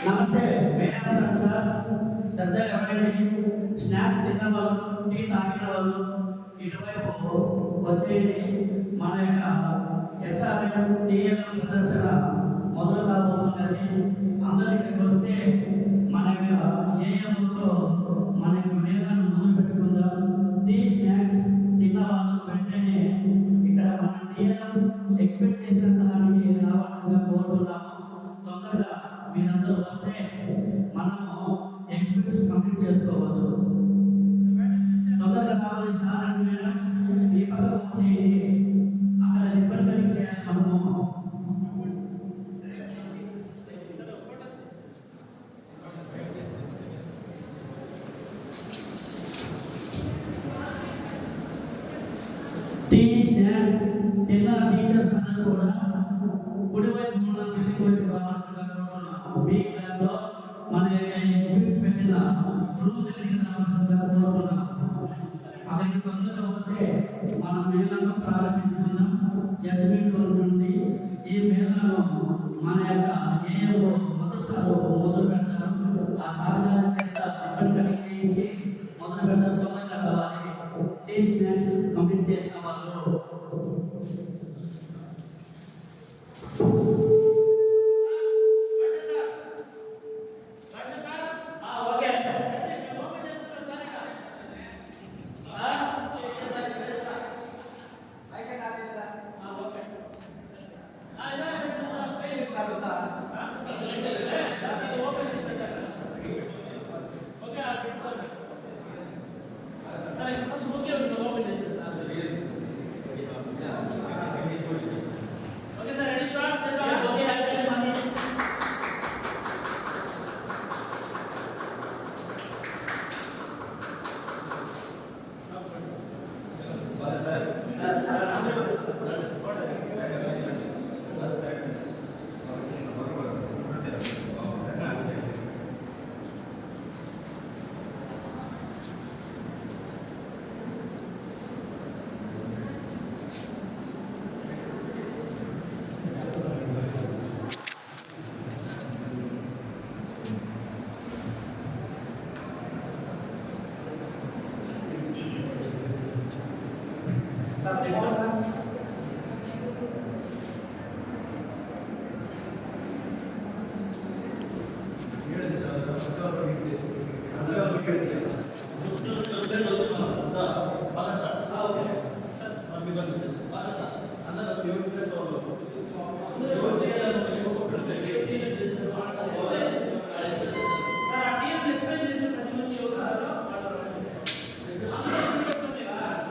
నమస్తే madam sir శ్రద్ధగా ఎవరండి స్నాక్స్ తిన్న వాళ్ళు టీ తాగిన వాళ్ళు ఇటువైపు వచ్చేయండి. మన యొక్క ఎస్ఆర్ఎం టీఎల్ ప్రదర్శన మొదలు కాబోతున్నది. అందరూ ఇక్కడికి వస్తే మన యొక్క ఏఎంతో మన యొక్క మేళాన్ని మొదలు పెట్టుకుందాం. టీ స్నాక్స్ తిన్న వాళ్ళు వెంటనే ఇక్కడ మన టీఎల్ ఎక్స్పెక్ట్ చేసిన స్థలానికి రావాల్సిందిగా కోరుతున్నాము. తొందరగా మీరందరూ వస్తే మనము ఎక్స్పెక్ట్స్ కంప్లీట్ చేసుకోవచ్చు. తొందరగా కావాలి సార్ అంటే మేడం ఈ పక్కకు చేయండి. అక్కడ రిబ్బన్ కటింగ్ చేయాలి మనము. టీ స్నాక్స్ తిన్న టీచర్స్ అందరూ కూడా కుడివైపు ఉన్న బిల్డింగ్ వైపు రావాల్సిందిగా కోరుతున్నాం. మీ బ్యాగ్లో మన ఎక్స్పెక్ట్స్ పెట్టిన గురువు దగ్గరికి రావాల్సిందిగా కోరుతున్నాం. అక్కడికి తొందరగా వస్తే మన మేళను ప్రారంభించుకున్నాం. జడ్జిమెంట్ నుండి ఈ మేళను మన యొక్క ఏఎంఓ మొదటిసారి మొదలు పెడతారు. ఆ సాధనాల చేత రిబ్బన్ కటింగ్ చేయించి మొదలు పెడతారు. తొందరగా కావాలి. టీ స్నాక్స్ కంప్లీట్ చేసిన వాళ్ళు Gracias.